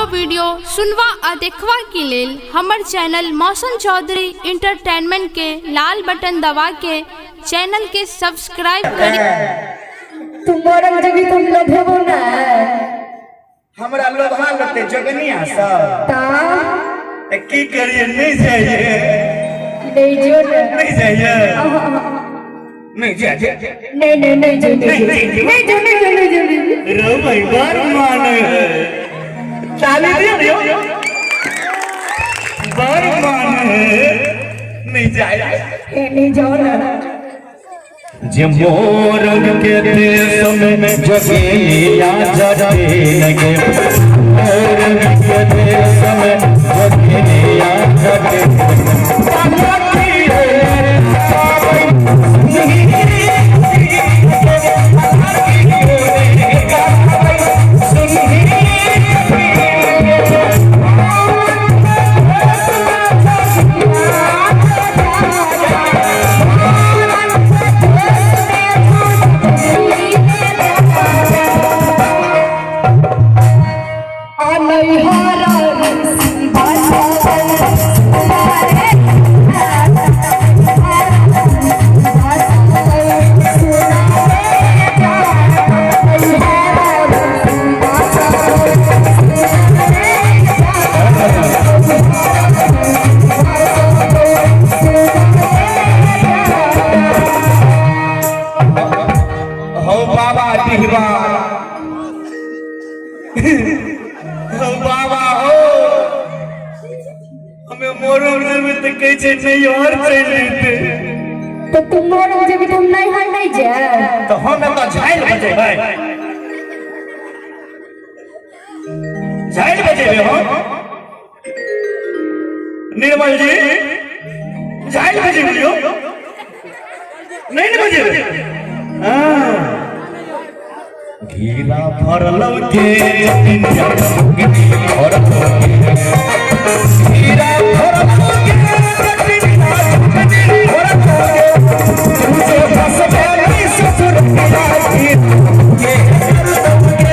Audio video सुनवा आ देखवा के लेल हमर चैनल मौसम चौधरी इंटरटेनमेंट के लाल बटन दबा के चैनल के सब्सक्राइब करी। तुम्हारा जब तुम लोभो ना हमरा लोभा लगते जगनिया सब ता की करिए नहीं जाइए नहीं जो नहीं जाइए नहीं जाइए नहीं जो रो भाई बार मान ताली दियो बार मान नहीं जाए नहीं जाओ ना जे मोरंग के देश में जगेलिया जगे लगे मोरंग के देश में जगेलिया जगे बाबा हो हमें मोरंग में तो कैसे नहीं और चलते तो तुम मोरंग जब तुम नहीं हर नहीं जा तो हम तो झाइल बजे भाई झाइल बजे हो निर्मल जी झाइल बजे हो नहीं बजे हां घीरा भरल के इंडिया और घीरा भरल के और तुझे बस गई ससुर के ये घीरा के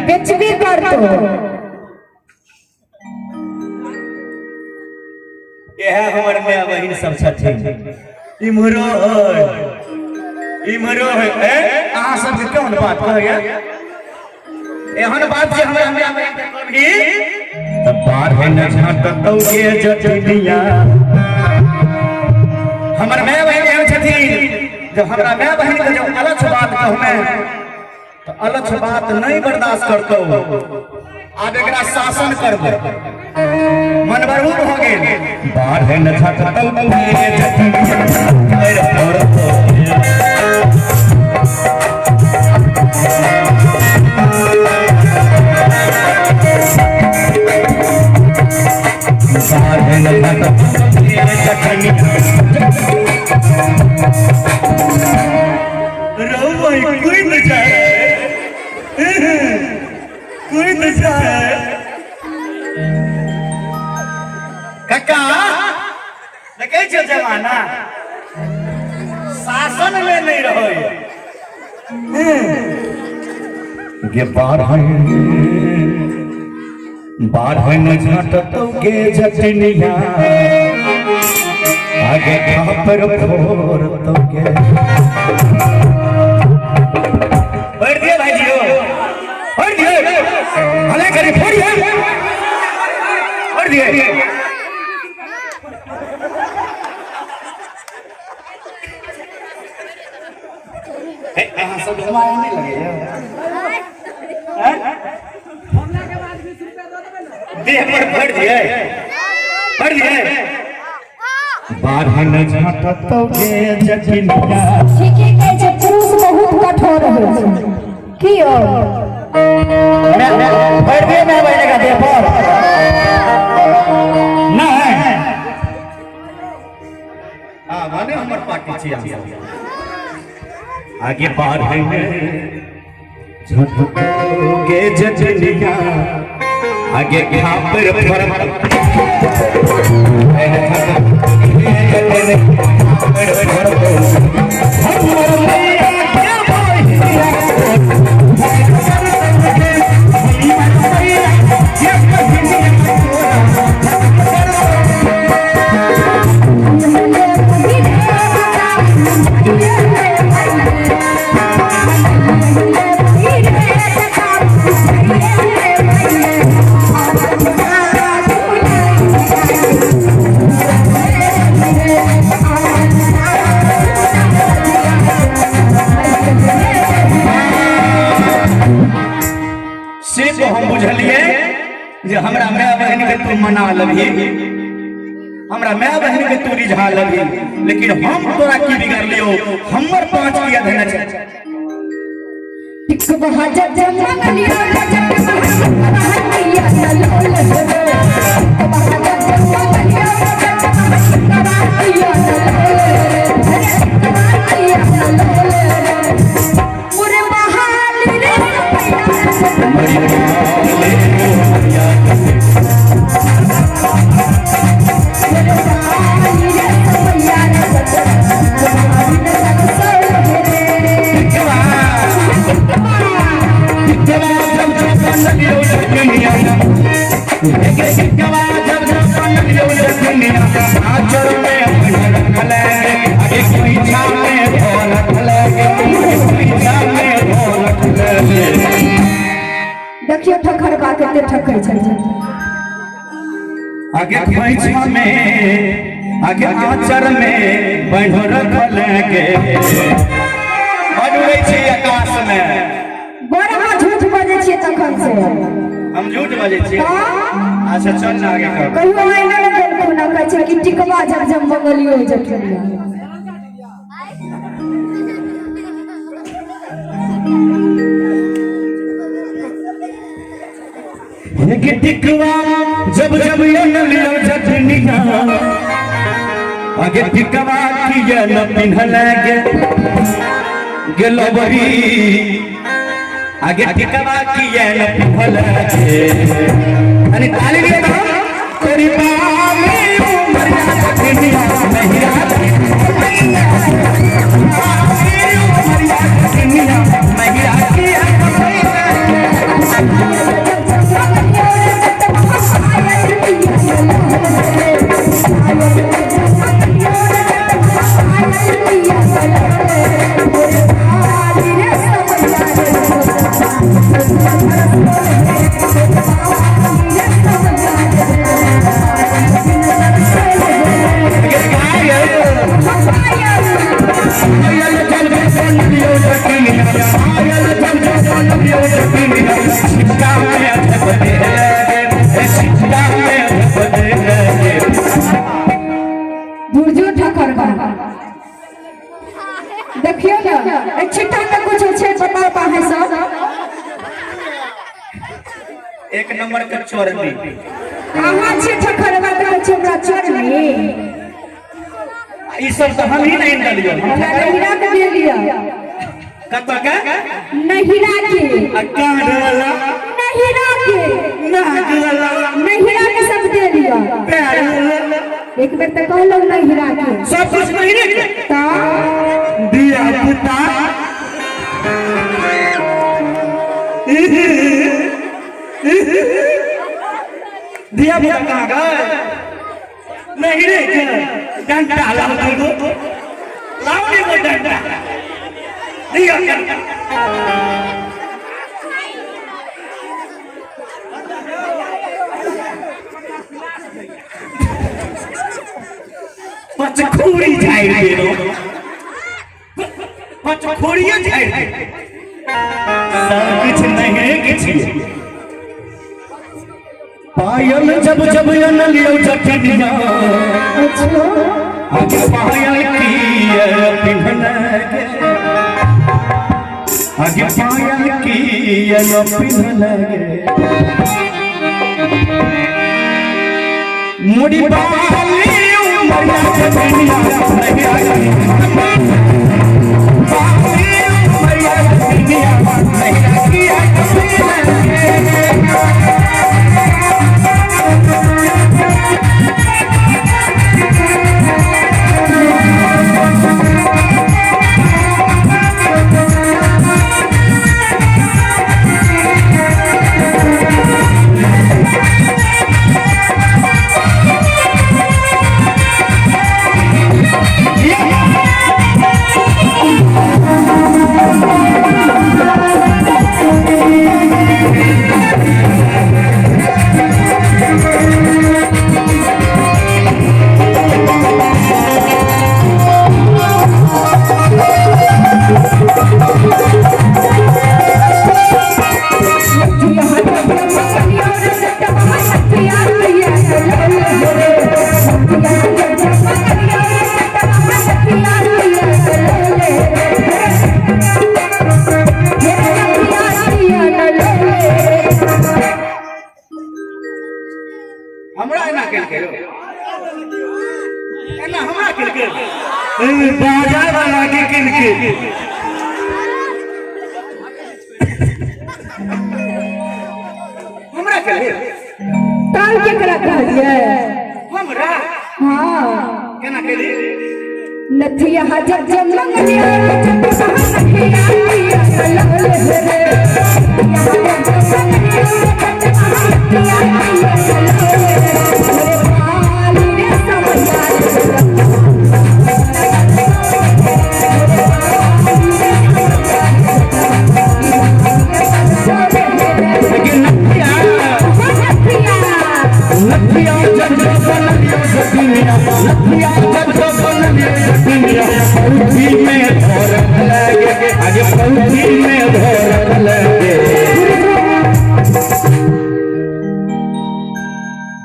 बेचबे कर तो ये है हमर माय बहिन सब छथिन इमरो है अहाँ सब के कोन बात कहया एहन बात जे हमरा माय बहिन के कहबी तब बार है न झटतौ के जटिलिया हमर माय बहिन एहन छथिन जब हमरा माय बहिन के जो अलग बात कहमे तो अलग बात नहीं बर्दाश्त करतो अब एकरा शासन करबो मन बरहूब हो गेल बार है न झटतौ के जटिलिया और बार है न झटतौ के जटिलिया रोई कोई न जाए कोई न जाए काका देखे छो जमाना शासन में नहीं रहो ये बार है न झटतौ के जटिलिया आगे खापर फोर तो के बढ़ दिया भाई जी हो बढ़ दिया भले करी फोड़िए दिए सब हमारा नहीं लगे देह पर पड़ दिए बारहन झटतोगे जखनिया ठीके कहै छै पुरुष बहुत कठोर होइ छै की हो पड़ दिए मैं बैठेगा देह पर नहीं माने हमर पार्टी छिया आगे बारहन झटतोगे जखनिया आगे खापर फरक हम बुझलिए जे हमरा माय बहन के तू मना लभी हमरा माय बहन के तू रिझा लभी लेकिन हम तोरा की बिगाड़ लियो हमर 5 किया देना छै टिक बहाजा जमा कलिया जट बहाजा लोल बहाजा जमा कलिया जट मुरे बहाली रे देखियो ठखर बात एते ठकै छै आगे खोइछा में आगे आचर में बढ़ रखल के बढ़ै छी आकाश में बड़ा झूठ बजै छियै तखन से हम झूठ बजै छी अच्छा चल ना आगे कर कहियो आइना लगल कोना कहै छै कि टिकवा जब बगलियो जठरिया ये टिकवा जब जब ये नलियो जखनिया आगे टिकवा की ये न पिन्हल गेलो बरी आगे टिकवा की ये न पिन्हल अरे ताली दिए ना तेरी बामी उमर जखनिया नहीं देखियो ना छिट्टा में कुछ छै बता पाहे सब एक नंबर के चोरनी कहां छै ठखर बात छै हमरा चोरनी ई सब तो हम ही नहीं डालियो नहिरा के दे लिया कत का नहिरा के अकाड वाला नहिरा के नाग वाला नहिरा के सब दे लिया पैर वाला एक बेर त कहलो नहिरा के सब कुछ नहीं रे ता दिया पुता दिया पुता कहाँ गए नहीं रे डंडा लाओ दो लाओ नहीं वो डंडा दिया पचखोरी झाड़ दे रो पचखोरिया झाड़ दे सब कुछ नहीं किछ पायल जब जब लियो जटनिया आगे पायल की पिन्हन गे आगे पायल की पिन्हन गे मुड़ी बाली उमरिया जटनिया नहीं आई बाली उमरिया जटनिया नहीं बाजा वाला के किनके हमरा के ताल के करा कहलिए हमरा हां केना केली नथिया जब जब मंगलिया जब नथिया लगले रे यहाँ जब मंगलिया जब नथिया लगले रे पाली रे समझा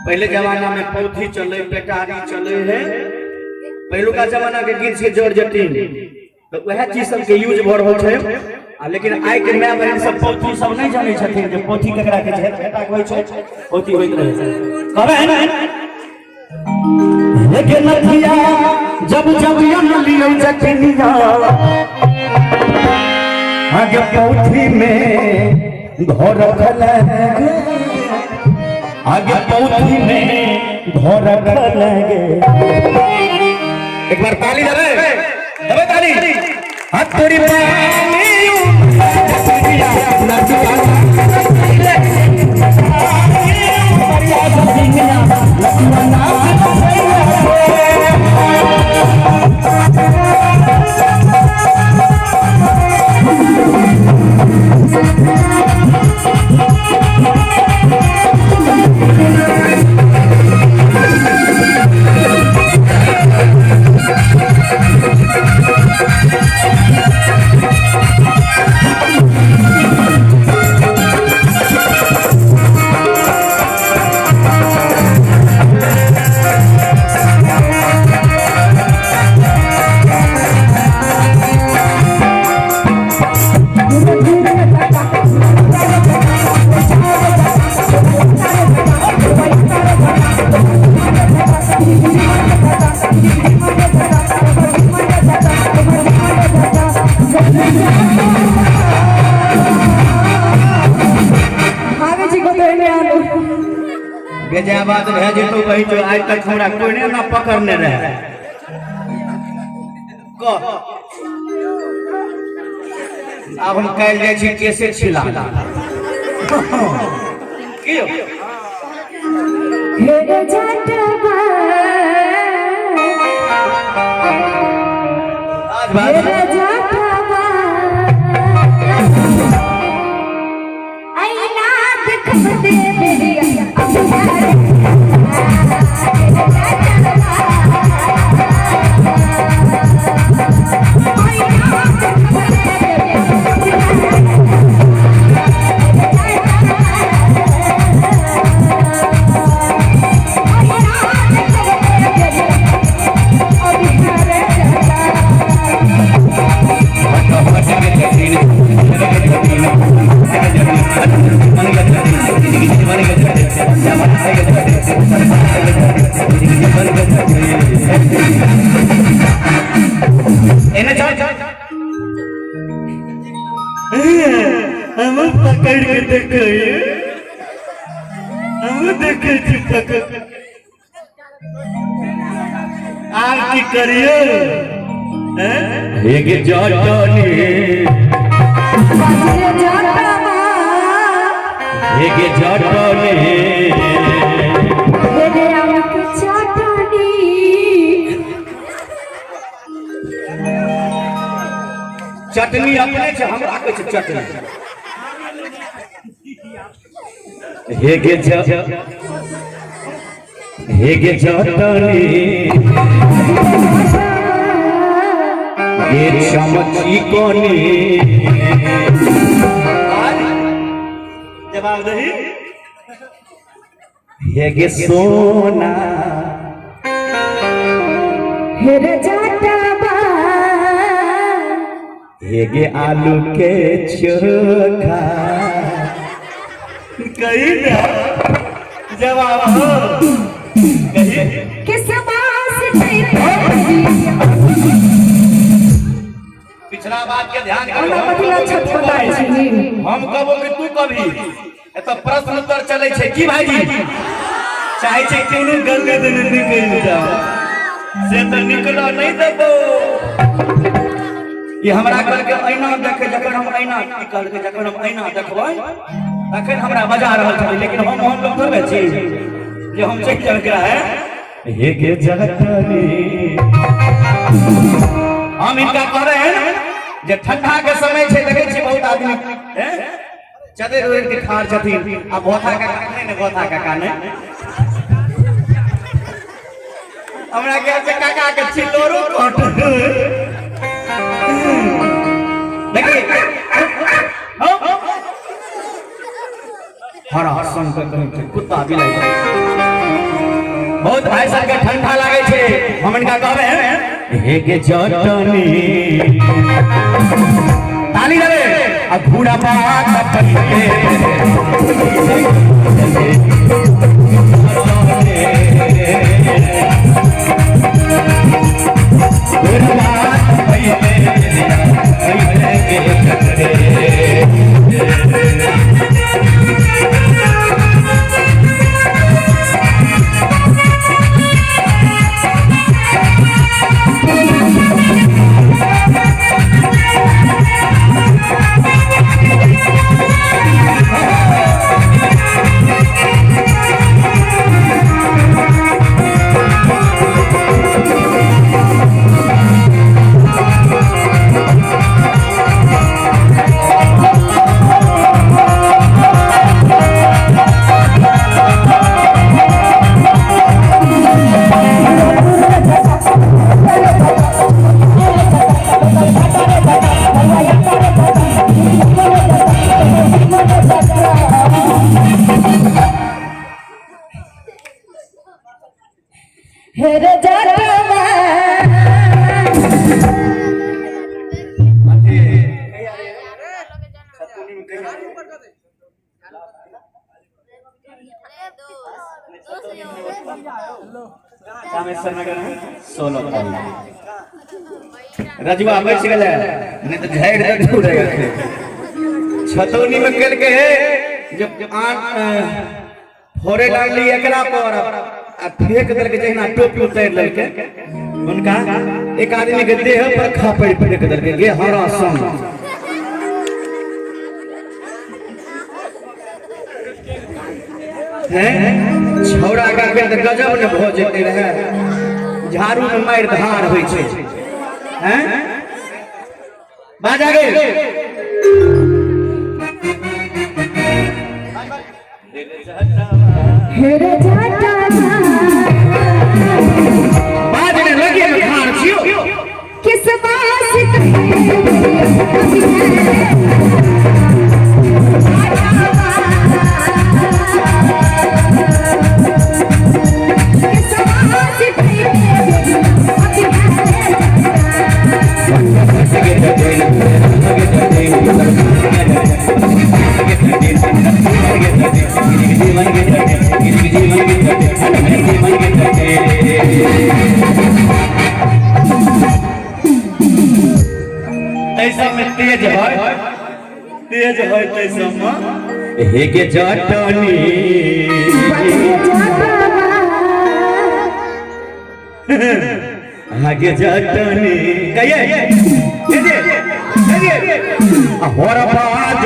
पहले जमाना में पौथी चले पेटारी चले है पहलू का जमाना के गीत से जोड़ जटिन तो वह चीज सब के यूज भर हो छे लेकिन आइ के माय बहन सब पौथी सब नहीं जाने छथिन जे पौथी केकरा के छै बेटा के होय छै पौथी होइत रहे छै कहबे है ना लेकिन नथिया जब जब यम लियो जटनिया आगे पौथी में घर खले आगे पौथी में घर खले एक बार ताली दबे ताली हाथ तोरी पानी बात भेजे तो वही जो आज तक हमरा कोई ने ना पकड़ने रहे अब हम कल जाय छी कैसे छिला की हेरे जाटवा आज बात हेरे जाटवा आईना देखब दे मेरी देखे चिपक आर की करियो एक जटनी एक जटनी चटनी अपने से हमरा कहै छै चटनी हेगे जटनी ये चमची कोनी जवाब दही हेगे सोना हेरे जाटवा हेगे आलू के चोखा कही ना जवाब हो कही किस बात पिछला बात के ध्यान हमरा बतिया छटपटाई छी हम कहबो कि तू कभी एत प्रश्न उत्तर चले छै की भाईजी चाहे छै कोनो गलत नहीं निकल जा से तो निकलो नहीं देबो ये हमरा कल के ऐना देखे जखन हम ऐना निकल के जखन हम ऐना देखबै तखन हमरा बजा रहल छै लेकिन हम लोग थोड़े छी जे हम चेक कर के है हेगे जटनी हम इनका कह रहे हैं जे ठंडा के समय छै देखे छी बहुत आदमी चदर उड़ के खार छथिन आ भोथा का काने ने भोथा का काने हमरा के से काका के चिलोरो कट देखिए हरा हसन के कुत्ता बिलाई बहुत भाई साहब के ठंडा लागे छे हम इनका कहबे हैं हेगे जटनी ताली रे आ घूड़ा बात पलटे हेरे जाटवा रजुआ बच गए नहीं तो झाड़ तक उड़ेगा छतौनी में कल के है जब फोरे डाल ली एकरा पर आ फेंक दल के जहिना टोपी उतार लेके उनका एक आदमी के देह पर खापड़ फेंक दल के गे हरा संग हैं छौड़ा का के गजब ने भ जेते रहे झाड़ू में मार धार होई छै हैं बाजा गे हेरे जाटवा बाजने लगे में धार छियो किस बात ऐसा में तेज है तैसा में हेगे जटनी आगे जटनी कहिए और बाज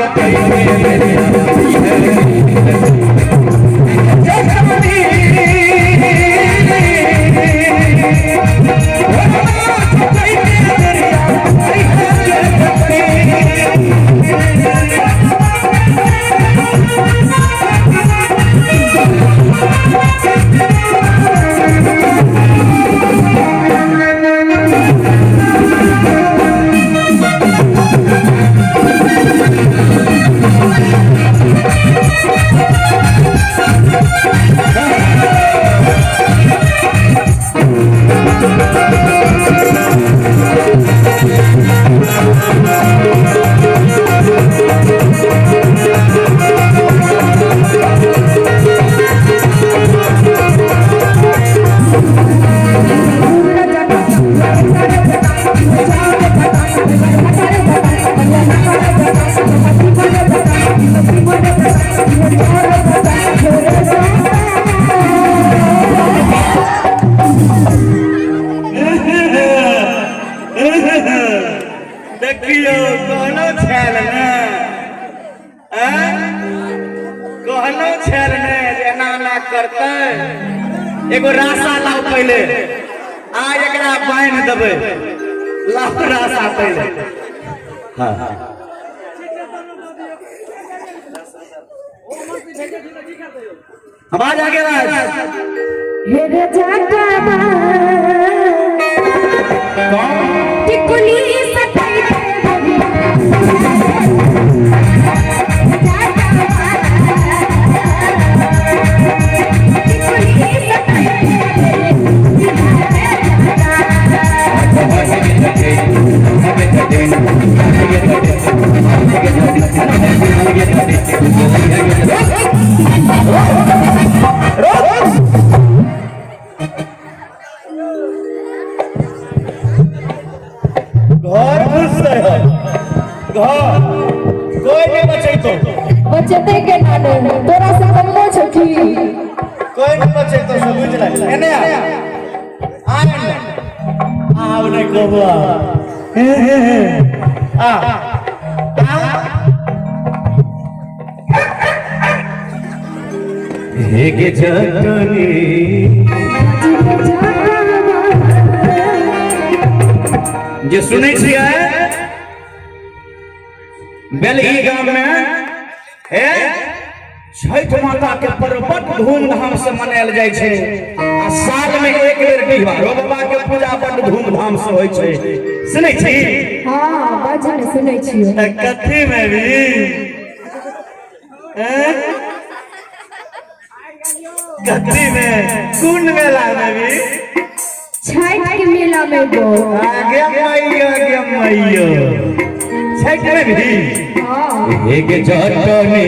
देखियो कहनो छल ने कहनो छल ने एना ना करते एगो रासा लाओ पहले आज एकरा बांध देबे लाओ रासा पहले हां आवाज आगे आवाज हे रे जाटा कौन टिकुली सटाई घर घुस रहे घर कोई नहीं बचे तो बचते के नाने तोरा से कमो छठी कोई नहीं बचे तो समझ ले एने आ आओ नहीं कहबा हे के जटनी जे सुनै छियै बेलही गांव में छठ माता के पर्व बड़ धूमधाम से मनायल जाइ छै आ साल में एक बेर बिहारो बाबा के पूजा बड़ धूमधाम से होइ छै सुनै छी हां बाजन सुनै छियै कथी में भी कथी में कुंड मेला में भी छठ के मेला में गो आगे मैया छठ में भी हां एक जटनी